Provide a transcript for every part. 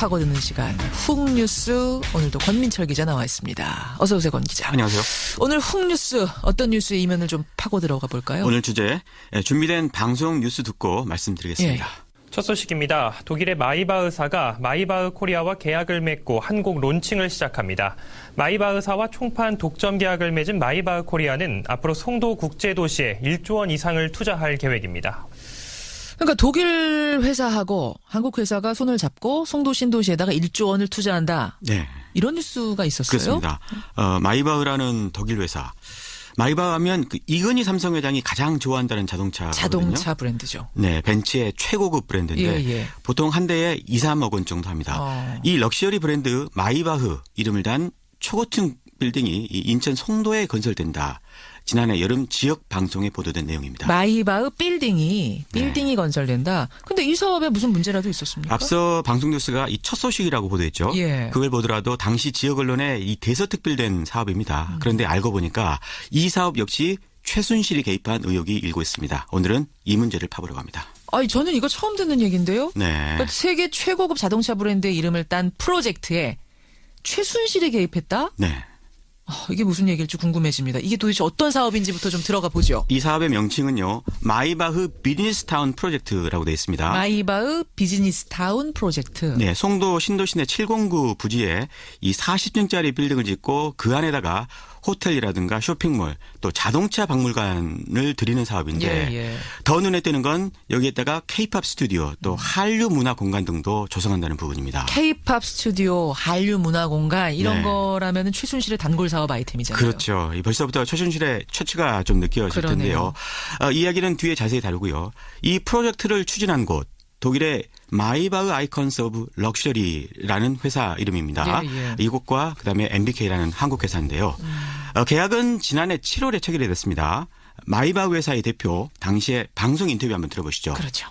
파고드는 시간 훅 뉴스, 오늘도 권민철 기자 나와 있습니다. 어서 오세요, 권 기자. 안녕하세요. 오늘 훅 뉴스 어떤 뉴스의 이면을 좀 파고 들어가 볼까요? 오늘 주제 준비된 방송 뉴스 듣고 말씀드리겠습니다. 첫 소식입니다. 독일의 마이바흐사가 마이바흐 코리아와 계약을 맺고 한국 론칭을 시작합니다. 마이바흐사와 총판 독점 계약을 맺은 마이바흐 코리아는 앞으로 송도 국제도시에 1조 원 이상을 투자할 계획입니다. 그러니까 독일 회사하고 한국 회사가 손을 잡고 송도 신도시에다가 1조 원을 투자한다. 네. 이런 뉴스가 있었어요. 그렇습니다. 마이바흐라는 독일 회사. 마이바흐 하면 그 이건희 삼성 회장이 가장 좋아한다는 자동차 브랜드죠. 네, 벤츠의 최고급 브랜드인데 보통 한 대에 2, 3억 원 정도 합니다. 이 럭셔리 브랜드 마이바흐 이름을 단 초고층 빌딩이 인천 송도에 건설된다. 지난해 여름 지역 방송에 보도된 내용입니다. 마이바흐 빌딩이 건설된다. 근데 이 사업에 무슨 문제라도 있었습니까? 앞서 방송 뉴스가 이 첫 소식이라고 보도했죠. 예. 그걸 보더라도 당시 지역 언론에 이 대서특필된 사업입니다. 그런데 알고 보니까 이 사업 역시 최순실이 개입한 의혹이 일고 있습니다. 오늘은 이 문제를 파보려고 합니다. 아니, 저는 이거 처음 듣는 얘기인데요. 네. 그러니까 세계 최고급 자동차 브랜드의 이름을 딴 프로젝트에 최순실이 개입했다? 네. 이게 무슨 얘기일지 궁금해집니다. 이게 도대체 어떤 사업인지부터 좀 들어가 보죠. 이 사업의 명칭은요, 마이바흐 비즈니스타운 프로젝트라고 되어 있습니다. 마이바흐 비즈니스타운 프로젝트. 네, 송도 신도시내 709 부지에 이 40층짜리 빌딩을 짓고 그 안에다가 호텔이라든가 쇼핑몰 또 자동차 박물관을 들이는 사업인데 더 눈에 띄는 건 여기에다가 K-팝 스튜디오 또 한류 문화 공간 등도 조성한다는 부분입니다. K-팝 스튜디오, 한류 문화 공간 이런 거라면은 최순실의 단골 사업 아이템이잖아요. 그렇죠. 벌써부터 최순실의 처치가 좀 느껴질 텐데요. 이야기는 뒤에 자세히 다루고요. 이 프로젝트를 추진한 곳 독일의 마이바흐 아이콘스 오브 럭셔리라는 회사 이름입니다. 이곳과 그다음에 MBK라는 한국 회사인데요. 계약은 지난해 7월에 체결이 됐습니다. 마이바흐 회사의 대표 당시에 방송 인터뷰 한번 들어보시죠. 그렇죠.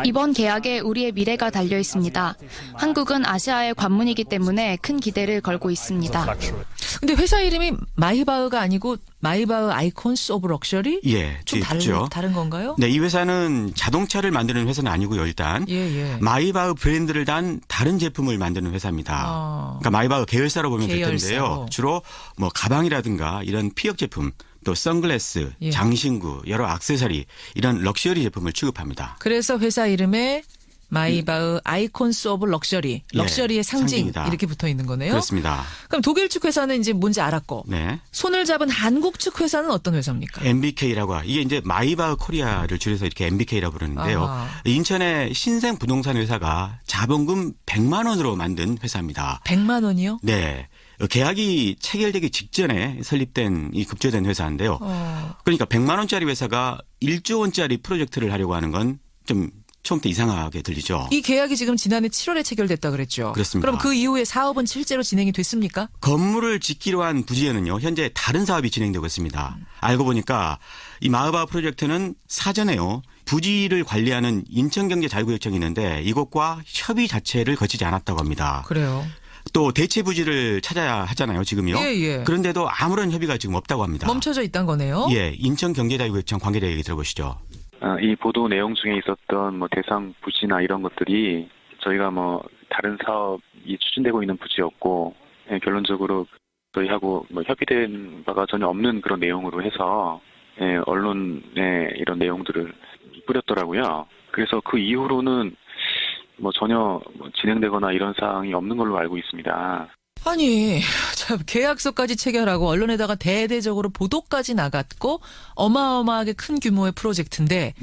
이번 계약에 우리의 미래가 달려 있습니다. 한국은 아시아의 관문이기 때문에 큰 기대를 걸고 있습니다. 근데 회사 이름이 마이바흐가 아니고 마이바흐 아이콘스 오브 럭셔리? 예, 좀 다른 건가요? 네, 이 회사는 자동차를 만드는 회사는 아니고요. 일단 마이바흐 브랜드를 단 다른 제품을 만드는 회사입니다. 그러니까 마이바흐 계열사로 보면 될 텐데요. 주로 뭐 가방이라든가 이런 피혁 제품 또 선글라스, 장신구, 여러 액세서리 이런 럭셔리 제품을 취급합니다. 그래서 회사 이름에 마이바흐 아이콘스 오브 럭셔리, 럭셔리의 상징 상징이다. 이렇게 붙어 있는 거네요. 그렇습니다. 그럼 독일 측 회사는 이제 뭔지 알았고 손을 잡은 한국 측 회사는 어떤 회사입니까? MBK라고 이게 이제 마이바흐 코리아를 줄여서 이렇게 MBK라고 부르는데요. 인천의 신생 부동산 회사가 자본금 100만 원으로 만든 회사입니다. 100만 원이요? 네. 계약이 체결되기 직전에 설립된 이 급조된 회사인데요. 그러니까 100만 원짜리 회사가 1조 원짜리 프로젝트를 하려고 하는 건 좀 처음부터 이상하게 들리죠. 이 계약이 지금 지난해 7월에 체결됐다 그랬죠. 그렇습니다. 그럼 그 이후에 사업은 실제로 진행이 됐습니까? 건물을 짓기로 한 부지에는요. 현재 다른 사업이 진행되고 있습니다. 알고 보니까 이 마이바흐 프로젝트는 사전에요. 부지를 관리하는 인천경제자유구역청이 있는데 이곳과 협의 자체를 거치지 않았다고 합니다. 그래요. 또 대체 부지를 찾아야 하잖아요, 지금요. 그런데도 아무런 협의가 지금 없다고 합니다. 멈춰져 있단 거네요. 예, 인천경제자유구역청 관계자 얘기 들어보시죠. 이 보도 내용 중에 있었던 뭐 대상 부지나 이런 것들이 저희가 뭐 다른 사업이 추진되고 있는 부지였고 결론적으로 저희하고 뭐 협의된 바가 전혀 없는 그런 내용으로 해서 언론에 이런 내용들을 뿌렸더라고요. 그래서 그 이후로는 뭐 전혀 진행되거나 이런 사항이 없는 걸로 알고 있습니다. 아니, 참 계약서까지 체결하고 언론에다가 대대적으로 보도까지 나갔고 어마어마하게 큰 규모의 프로젝트인데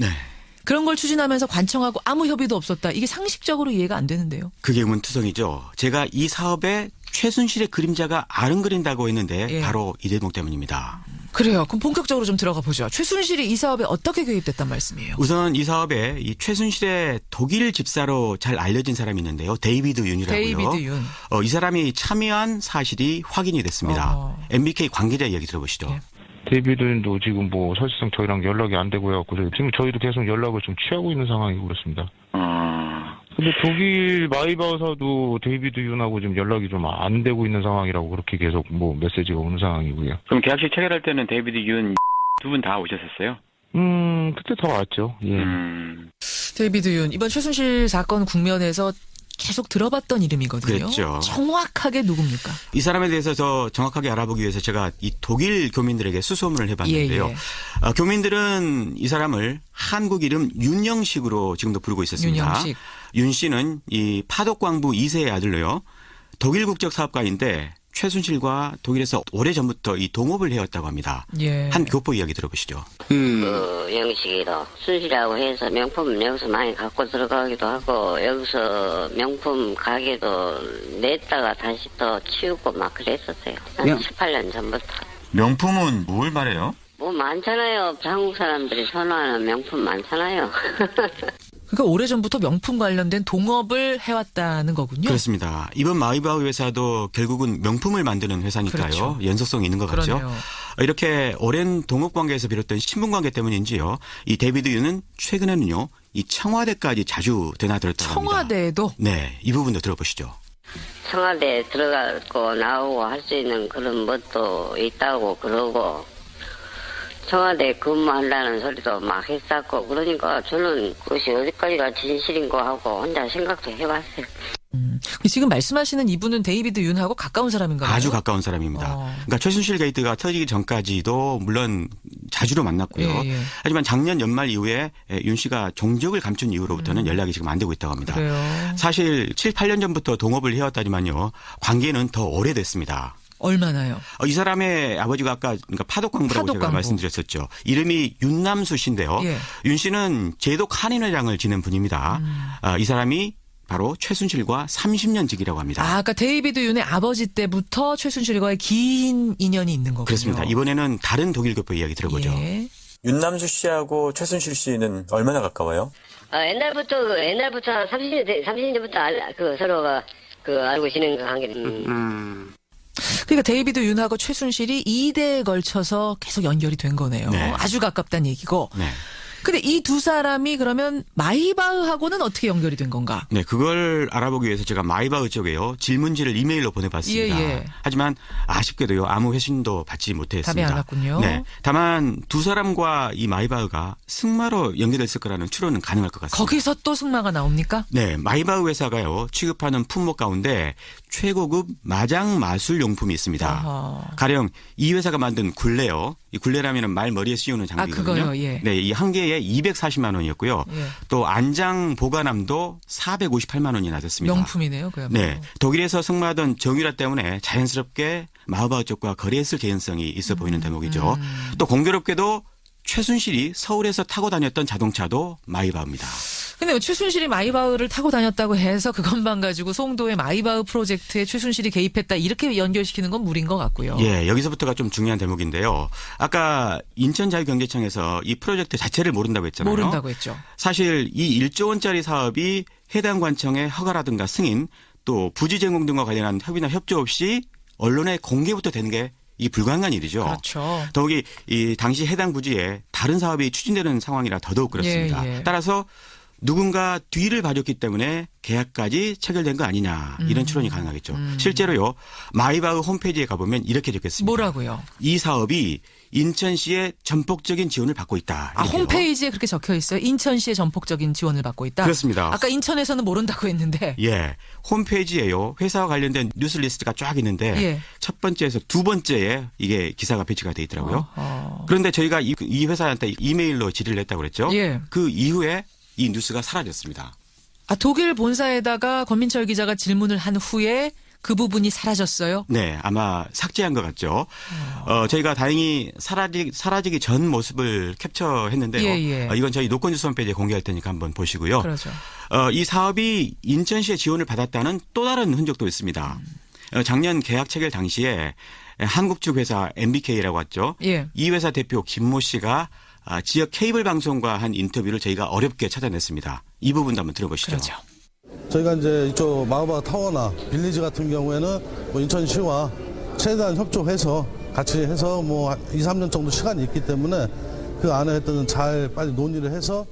그런 걸 추진하면서 관청하고 아무 협의도 없었다. 이게 상식적으로 이해가 안 되는데요. 그게 의문투성이죠. 제가 이 사업에 최순실의 그림자가 아른거린다고 했는데 바로 이 대목 때문입니다. 그래요. 그럼 본격적으로 좀 들어가 보죠. 최순실이 이 사업에 어떻게 개입됐단 말씀이에요? 우선 이 사업에 이 최순실의 독일 집사로 잘 알려진 사람이 있는데요. 데이비드 윤이라고요. 데이비드 윤. 이 사람이 참여한 사실이 확인이 됐습니다. MBK 관계자 이야기 들어보시죠. 데이비드 윤도 지금 뭐 사실상 저희랑 연락이 안 되고 해갖고 지금 저희도 계속 연락을 좀 취하고 있는 상황이고 그렇습니다. 근데 독일 마이바흐사도 데이비드 윤하고 지금 연락이 좀 안 되고 있는 상황이라고 그렇게 계속 뭐 메시지가 오는 상황이고요. 그럼 계약식 체결할 때는 데이비드 윤 두 분 다 오셨었어요? 그때 다 왔죠. 예. 데이비드 윤 이번 최순실 사건 국면에서 계속 들어봤던 이름이거든요. 그렇죠. 정확하게 누굽니까? 이 사람에 대해서 더 정확하게 알아보기 위해서 제가 이 독일 교민들에게 수소문을 해봤는데요. 예. 교민들은 이 사람을 한국 이름 윤영식으로 지금도 부르고 있었습니다. 윤영식. 윤 씨는 이 파독광부 2세의 아들로요. 독일 국적 사업가인데 최순실과 독일에서 오래전부터 이 동업을 해왔다고 합니다. 예. 한 교포 이야기 들어보시죠. 그 영식이도 순실이라고 해서 명품 여기서 많이 갖고 들어가기도 하고 여기서 명품 가게도 냈다가 다시 또 치우고 막 그랬었어요. 한 18년 전부터. 명품은 뭘 말해요? 뭐 많잖아요. 한국 사람들이 선호하는 명품 많잖아요. 그러니까 오래전부터 명품 관련된 동업을 해왔다는 거군요. 그렇습니다. 이번 마이바흐 회사도 결국은 명품을 만드는 회사니까요. 그렇죠. 연속성이 있는 것 같죠. 그러네요. 이렇게 오랜 동업관계에서 비롯된 신분관계 때문인지요. 이 데이비드 윤은 최근에는요. 이 청와대까지 자주 드나들었다고 합니다. 청와대에도? 네. 이 부분도 들어보시죠. 청와대에 들어가고 나오고 할 수 있는 그런 것도 있다고 그러고 청와대 근무한다는 소리도 막 했었고 그러니까 저는 그것이 어디까지가 진실인 거 하고 혼자 생각도 해봤어요. 지금 말씀하시는 이분은 데이비드 윤하고 가까운 사람인가요? 아주 가까운 사람입니다. 그러니까 최순실 게이트가 터지기 전까지도 물론 자주로 만났고요. 예. 하지만 작년 연말 이후에 윤 씨가 종적을 감춘 이후로부터는 연락이 지금 안 되고 있다고 합니다. 그래요. 사실 7, 8년 전부터 동업을 해왔다지만요. 관계는 더 오래됐습니다. 얼마나요? 이 사람의 아버지가 아까 그러니까 파독광부라고 제가 파독광부. 말씀드렸었죠. 이름이 윤남수 씨인데요. 예. 윤 씨는 제독 한인회장을 지낸 분입니다. 이 사람이 바로 최순실과 30년 지기라고 합니다. 아까 데이비드 윤의 아버지 때부터 최순실과의 긴 인연이 있는 거군요. 그렇습니다. 이번에는 다른 독일 교포 이야기 들어보죠. 예. 윤남수 씨하고 최순실 씨는 얼마나 가까워요? 옛날부터 30년부터 서로가 알고 지낸 그 관계. 그러니까 데이비드 윤하고 최순실이 2대에 걸쳐서 계속 연결이 된 거네요. 네. 아주 가깝다는 얘기고. 네. 근데 이 두 사람이 그러면 마이바흐하고는 어떻게 연결이 된 건가? 네, 그걸 알아보기 위해서 제가 마이바흐 쪽에요. 질문지를 이메일로 보내봤습니다. 예. 하지만 아쉽게도요. 아무 회신도 받지 못했습니다. 답이 안 왔군요. 네, 다만 두 사람과 이 마이바흐가 승마로 연계됐을 거라는 추론은 가능할 것 같습니다. 거기서 또 승마가 나옵니까? 네, 마이바흐 회사가요. 취급하는 품목 가운데 최고급 마장 마술 용품이 있습니다. 아하. 가령 이 회사가 만든 굴레요. 이 굴레라면은 말 머리에 씌우는 장비거든요. 그거요. 예. 네, 이 한 개에 240만 원이었고요. 예. 또 안장 보관함도 458만 원이 나섰습니다. 명품이네요. 그야말로. 네, 독일에서 승마하던 정유라 때문에 자연스럽게 마이바흐 쪽과 거래했을 개연성이 있어 보이는 대목이죠. 또 공교롭게도 최순실이 서울에서 타고 다녔던 자동차도 마이바흐입니다. 근데 최순실이 마이바흐를 타고 다녔다고 해서 그것만 가지고 송도의 마이바흐 프로젝트에 최순실이 개입했다 이렇게 연결시키는 건 무리인 것 같고요. 예, 여기서부터가 좀 중요한 대목인데요. 아까 인천자유경제청에서 이 프로젝트 자체를 모른다고 했잖아요. 모른다고 했죠. 사실 이 1조 원짜리 사업이 해당 관청의 허가라든가 승인 또 부지 제공 등과 관련한 협의나 협조 없이 언론에 공개부터 되는 게 이 불가능한 일이죠. 그렇죠. 더욱이 이 당시 해당 부지에 다른 사업이 추진되는 상황이라 더더욱 그렇습니다. 예. 따라서 누군가 뒤를 봐줬기 때문에 계약까지 체결된 거 아니냐 이런 추론이 가능하겠죠. 실제로요. 마이바흐 홈페이지에 가보면 이렇게 적혔습니다. 뭐라고요? 이 사업이 인천시의 전폭적인 지원을 받고 있다. 이렇게요. 홈페이지에 그렇게 적혀 있어요. 인천시의 전폭적인 지원을 받고 있다. 그렇습니다. 아까 인천에서는 모른다고 했는데. 예, 홈페이지에요. 회사와 관련된 뉴스 리스트가 쫙 있는데 예. 첫 번째에서 두 번째에 이게 기사가 배치가 돼 있더라고요. 어허. 그런데 저희가 이 회사한테 이메일로 질의를 했다고 그랬죠. 예. 그 이후에 이 뉴스가 사라졌습니다. 독일 본사에다가 권민철 기자가 질문을 한 후에 그 부분이 사라졌어요? 네, 아마 삭제한 것 같죠. 저희가 다행히 사라지기 전 모습을 캡처했는데요. 예. 이건 저희 노건뉴스 홈페이지에 공개할 테니까 한번 보시고요. 그렇죠. 이 사업이 인천시의 지원을 받았다는 또 다른 흔적도 있습니다. 작년 계약 체결 당시에 한국 측 회사 MBK라고 했죠. 예. 이 회사 대표 김모 씨가 지역 케이블 방송과 한 인터뷰를 저희가 어렵게 찾아냈습니다. 이 부분도 한번 들어보시죠. 그렇죠. 저희가 이제 이쪽 마우바 타워나 빌리지 같은 경우에는 뭐 인천시와 최대한 협조해서 같이 해서 뭐 2, 3년 정도 시간이 있기 때문에 그 안에 했던 잘 빨리 논의를 해서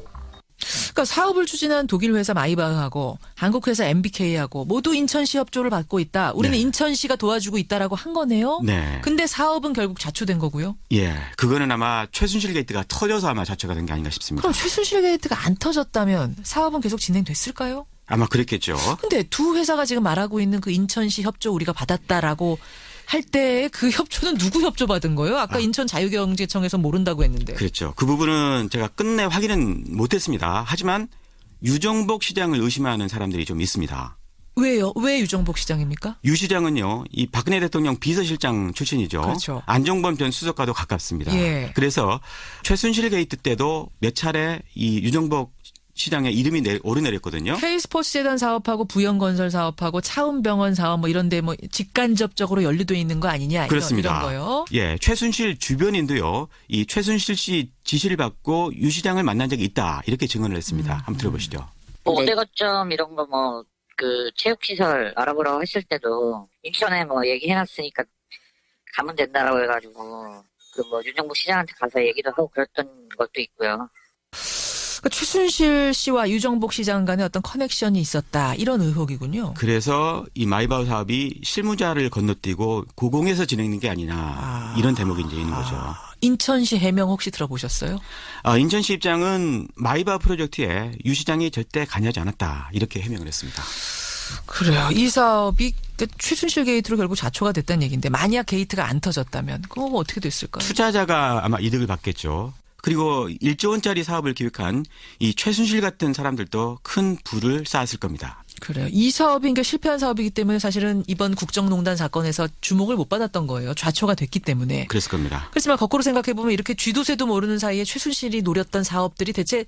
그러니까 사업을 추진한 독일 회사 마이바흐하고 한국 회사 MBK하고 모두 인천시 협조를 받고 있다. 우리는 네. 인천시가 도와주고 있다라고 한 거네요. 네. 근데 사업은 결국 자초된 거고요. 예, 그거는 아마 최순실 게이트가 터져서 아마 자체가 된 게 아닌가 싶습니다. 그럼 최순실 게이트가 안 터졌다면 사업은 계속 진행됐을까요? 아마 그랬겠죠. 근데 두 회사가 지금 말하고 있는 그 인천시 협조 우리가 받았다라고 할 때 그 협조는 누구 협조 받은 거예요? 아까 인천 자유경제청에서 모른다고 했는데. 그렇죠. 그 부분은 제가 끝내 확인은 못했습니다. 하지만 유정복 시장을 의심하는 사람들이 좀 있습니다. 왜요? 왜 유정복 시장입니까? 유 시장은요, 이 박근혜 대통령 비서실장 출신이죠. 그렇죠. 안종범 전 수석과도 가깝습니다. 예. 그래서 최순실 게이트 때도 몇 차례 이 유정복 시장의 이름이 오르내렸거든요. K스포츠 재단 사업하고 부영건설 사업하고 차움병원 사업 뭐 이런데 뭐 직간접적으로 연루돼 있는 거 아니냐 그렇습니다. 이런 거요. 예, 최순실 주변인도요. 이 최순실 씨 지시를 받고 유 시장을 만난 적이 있다 이렇게 증언을 했습니다. 한번 들어보시죠. 뭐 어대 거점 이런 거 뭐 그 체육시설 알아보라고 했을 때도 인천에 뭐 얘기해놨으니까 가면 된다라고 해가지고 그 뭐 유정복 시장한테 가서 얘기도 하고 그랬던 것도 있고요. 그러니까 최순실 씨와 유정복 시장 간에 어떤 커넥션이 있었다 이런 의혹이군요. 그래서 이 마이바흐 사업이 실무자를 건너뛰고 고공에서 진행된 게 아니냐 이런 대목이 이제 있는 거죠. 인천시 해명 혹시 들어보셨어요? 인천시 입장은 마이바흐 프로젝트에 유 시장이 절대 관여하지 않았다 이렇게 해명을 했습니다. 그래요. 이 사업이 최순실 게이트로 결국 자초가 됐다는 얘기인데 만약 게이트가 안 터졌다면 그거 어떻게 됐을까요? 투자자가 아마 이득을 받겠죠. 그리고 1조 원짜리 사업을 기획한 이 최순실 같은 사람들도 큰 부를 쌓았을 겁니다. 그래요. 이 사업이 그러니까 실패한 사업이기 때문에 사실은 이번 국정농단 사건에서 주목을 못 받았던 거예요. 좌초가 됐기 때문에. 그랬을 겁니다. 그렇지만 거꾸로 생각해보면 이렇게 쥐도 새도 모르는 사이에 최순실이 노렸던 사업들이 대체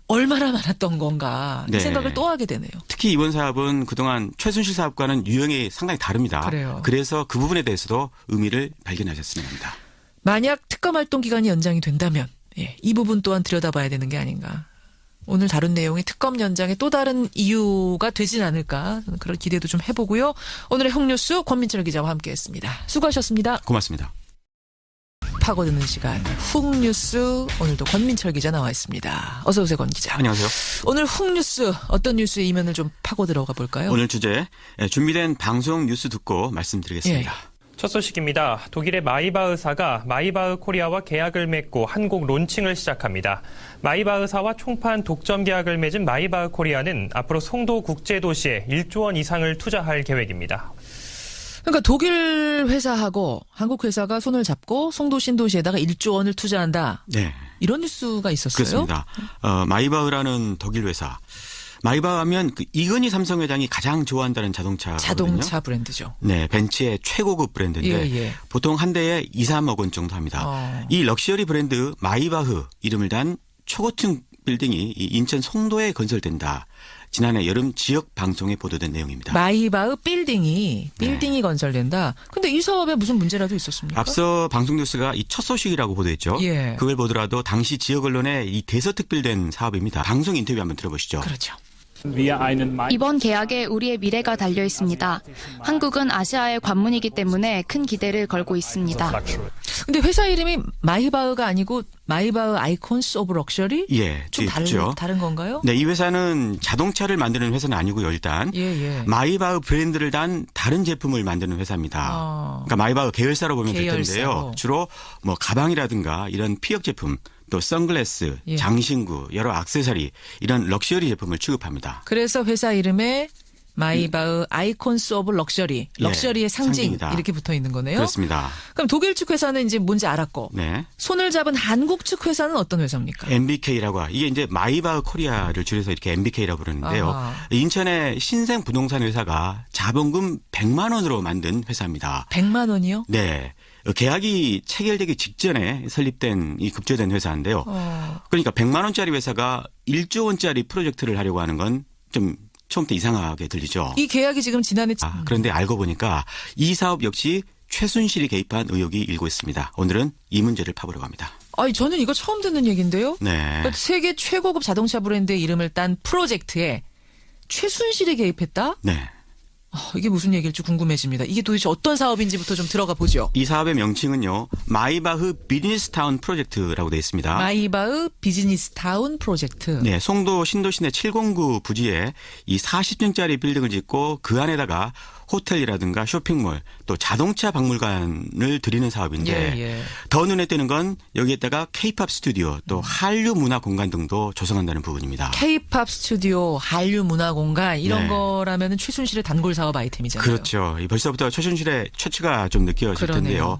얼마나 많았던 건가 이 생각을 또 하게 되네요. 특히 이번 사업은 그동안 최순실 사업과는 유형이 상당히 다릅니다. 그래요. 그래서 그 부분에 대해서도 의미를 발견하셨으면 합니다. 만약 특검 활동 기간이 연장이 된다면 이 부분 또한 들여다봐야 되는 게 아닌가. 오늘 다룬 내용이 특검 연장의 또 다른 이유가 되진 않을까 그런 기대도 좀 해보고요. 오늘의 훅뉴스 권민철 기자와 함께했습니다. 수고하셨습니다. 고맙습니다. 파고드는 시간 훅뉴스 오늘도 권민철 기자 나와 있습니다. 어서 오세요, 권 기자. 안녕하세요. 오늘 훅뉴스 어떤 뉴스의 이면을 좀 파고 들어가 볼까요? 오늘 주제 준비된 방송 뉴스 듣고 말씀드리겠습니다. 첫 소식입니다. 독일의 마이바흐사가 마이바흐 코리아와 계약을 맺고 한국 론칭을 시작합니다. 마이바흐사와 총판 독점 계약을 맺은 마이바흐 코리아는 앞으로 송도 국제도시에 1조 원 이상을 투자할 계획입니다. 그러니까 독일 회사하고 한국 회사가 손을 잡고 송도 신도시에다가 1조 원을 투자한다. 네. 이런 뉴스가 있었어요. 그렇습니다. 마이바흐라는 독일 회사. 마이바흐 하면 그 이건희 삼성 회장이 가장 좋아한다는 자동차 브랜드죠. 네, 벤츠의 최고급 브랜드인데 보통 한 대에 2, 3억 원 정도 합니다. 이 럭셔리 브랜드 마이바흐 이름을 단 초고층 빌딩이 이 인천 송도에 건설된다. 지난해 여름 지역 방송에 보도된 내용입니다. 마이바흐 빌딩이 건설된다. 근데 이 사업에 무슨 문제라도 있었습니까? 앞서 방송 뉴스가 이 첫 소식이라고 보도했죠. 그걸 보더라도 당시 지역 언론에 이 대서특필된 사업입니다. 방송 인터뷰 한번 들어보시죠. 그렇죠. 이번 계약에 우리의 미래가 달려 있습니다. 한국은 아시아의 관문이기 때문에 큰 기대를 걸고 있습니다. 근데 회사 이름이 마이바흐가 아니고 마이바흐 아이콘스 오브 럭셔리? 예, 좀 다른 건가요? 네, 이 회사는 자동차를 만드는 회사는 아니고요. 일단 마이바흐 브랜드를 단 다른 제품을 만드는 회사입니다. 그러니까 마이바흐 계열사로 보면 될 텐데요. 주로 뭐 가방이라든가 이런 피혁 제품, 또 선글라스, 장신구, 여러 액세서리 이런 럭셔리 제품을 취급합니다. 그래서 회사 이름에 마이바흐 아이콘스 오브 럭셔리의 상징 상징이다. 이렇게 붙어 있는 거네요. 그렇습니다. 그럼 독일 측 회사는 이제 뭔지 알았고 손을 잡은 한국 측 회사는 어떤 회사입니까? MBK라고 이게 이제 마이바흐 코리아를 줄여서 이렇게 MBK라고 부르는데요. 인천의 신생 부동산 회사가 자본금 100만 원으로 만든 회사입니다. 100만 원이요? 네. 계약이 체결되기 직전에 설립된 이 급조된 회사인데요. 그러니까 100만 원짜리 회사가 1조 원짜리 프로젝트를 하려고 하는 건 좀 처음부터 이상하게 들리죠. 이 계약이 지금 지난해 그런데 알고 보니까 이 사업 역시 최순실이 개입한 의혹이 일고 있습니다. 오늘은 이 문제를 파보려고 합니다. 저는 이거 처음 듣는 얘기인데요. 네. 그러니까 세계 최고급 자동차 브랜드의 이름을 딴 프로젝트에 최순실이 개입했다? 네. 이게 무슨 얘기일지 궁금해집니다. 이게 도대체 어떤 사업인지부터 좀 들어가 보죠. 이 사업의 명칭은요. 마이바흐 비즈니스타운 프로젝트라고 되어 있습니다. 마이바흐 비즈니스타운 프로젝트. 네. 송도 신도시 내 709 부지에 이 40층짜리 빌딩을 짓고 그 안에다가 호텔이라든가 쇼핑몰 또 자동차 박물관을 드리는 사업인데 예. 더 눈에 띄는 건 여기에다가 K-팝 스튜디오 또 한류 문화 공간 등도 조성한다는 부분입니다. K-팝 스튜디오, 한류 문화 공간 이런 거라면은 최순실의 단골 사업 아이템이잖아요. 그렇죠. 벌써부터 최순실의 최치가 좀 느껴질 텐데요.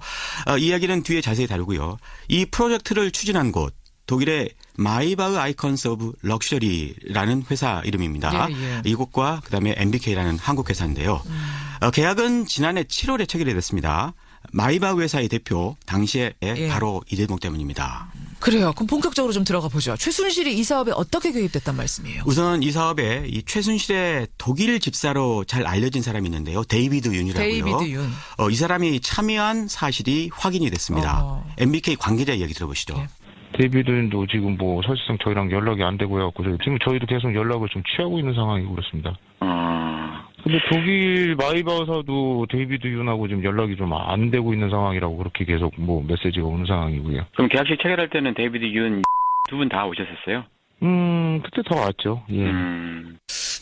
이야기는 뒤에 자세히 다루고요. 이 프로젝트를 추진한 곳 독일의 마이바흐 아이콘스 오브 럭셔리라는 회사 이름입니다. 이곳과 그다음에 MBK라는 한국 회사인데요. 계약은 지난해 7월에 체결이 됐습니다. 마이바흐 회사의 대표 당시에 바로 이 대목 때문입니다. 그래요. 그럼 본격적으로 좀 들어가 보죠. 최순실이 이 사업에 어떻게 개입됐단 말씀이에요? 우선 이 사업에 이 최순실의 독일 집사로 잘 알려진 사람이 있는데요. 데이비드 윤이라고요. 데이비드 윤. 이 사람이 참여한 사실이 확인이 됐습니다. MBK 관계자 이야기 들어보시죠. 데이비드 윤도 지금 뭐 사실상 저희랑 연락이 안 되고 해갖고 지금 저희도 계속 연락을 좀 취하고 있는 상황이고 그렇습니다. 근데 독일 마이바흐사도 데이비드 윤하고 지금 연락이 좀 안 되고 있는 상황이라고 그렇게 계속 뭐 메시지가 오는 상황이고요. 그럼 계약식 체결할 때는 데이비드 윤 두 분 다 오셨었어요? 그때 다 왔죠. 예.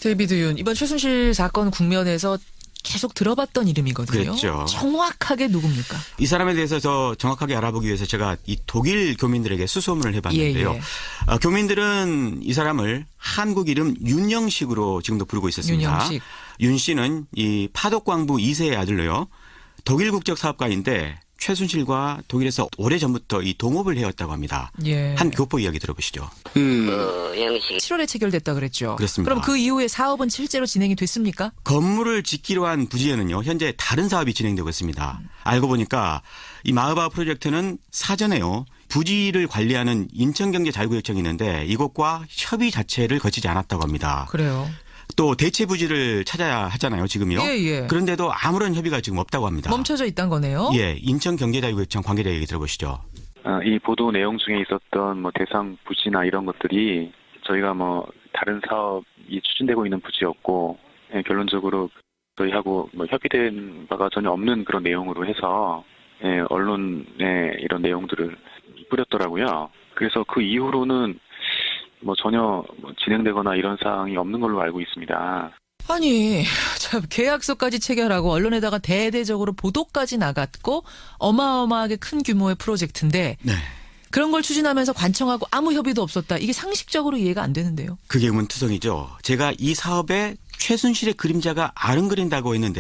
데이비드 윤 이번 최순실 사건 국면에서 계속 들어봤던 이름이거든요. 그렇죠. 정확하게 누굽니까? 이 사람에 대해서 더 정확하게 알아보기 위해서 제가 이 독일 교민들에게 수소문을 해봤는데요. 교민들은 이 사람을 한국 이름 윤영식으로 지금도 부르고 있었습니다. 윤영식. 윤 씨는 이 파독광부 2세의 아들로요. 독일 국적 사업가인데 최순실과 독일에서 오래전부터 이 동업을 해왔다고 합니다. 한 교포 이야기 들어보시죠. 영식 7월에 체결됐다 그랬죠. 그렇습니다. 그럼 그 이후에 사업은 실제로 진행이 됐습니까? 건물을 짓기로 한 부지에는요. 현재 다른 사업이 진행되고 있습니다. 알고 보니까 이 마이바흐 프로젝트는 사전에요. 부지를 관리하는 인천경제자유구역청이 있는데 이곳과 협의 자체를 거치지 않았다고 합니다. 그래요. 또 대체 부지를 찾아야 하잖아요. 지금요. 그런데도 아무런 협의가 지금 없다고 합니다. 멈춰져 있단 거네요. 예, 인천경제자유구역청 관계자 얘기 들어보시죠. 이 보도 내용 중에 있었던 뭐 대상 부지나 이런 것들이 저희가 뭐 다른 사업이 추진되고 있는 부지였고 결론적으로 저희하고 뭐 협의된 바가 전혀 없는 그런 내용으로 해서 언론에 이런 내용들을 뿌렸더라고요. 그래서 그 이후로는 뭐 전혀 진행되거나 이런 사항이 없는 걸로 알고 있습니다. 아니, 참 계약서까지 체결하고 언론에다가 대대적으로 보도까지 나갔고 어마어마하게 큰 규모의 프로젝트인데 그런 걸 추진하면서 관청하고 아무 협의도 없었다. 이게 상식적으로 이해가 안 되는데요. 그게 의문투성이죠. 제가 이 사업에 최순실의 그림자가 아른거린다고 했는데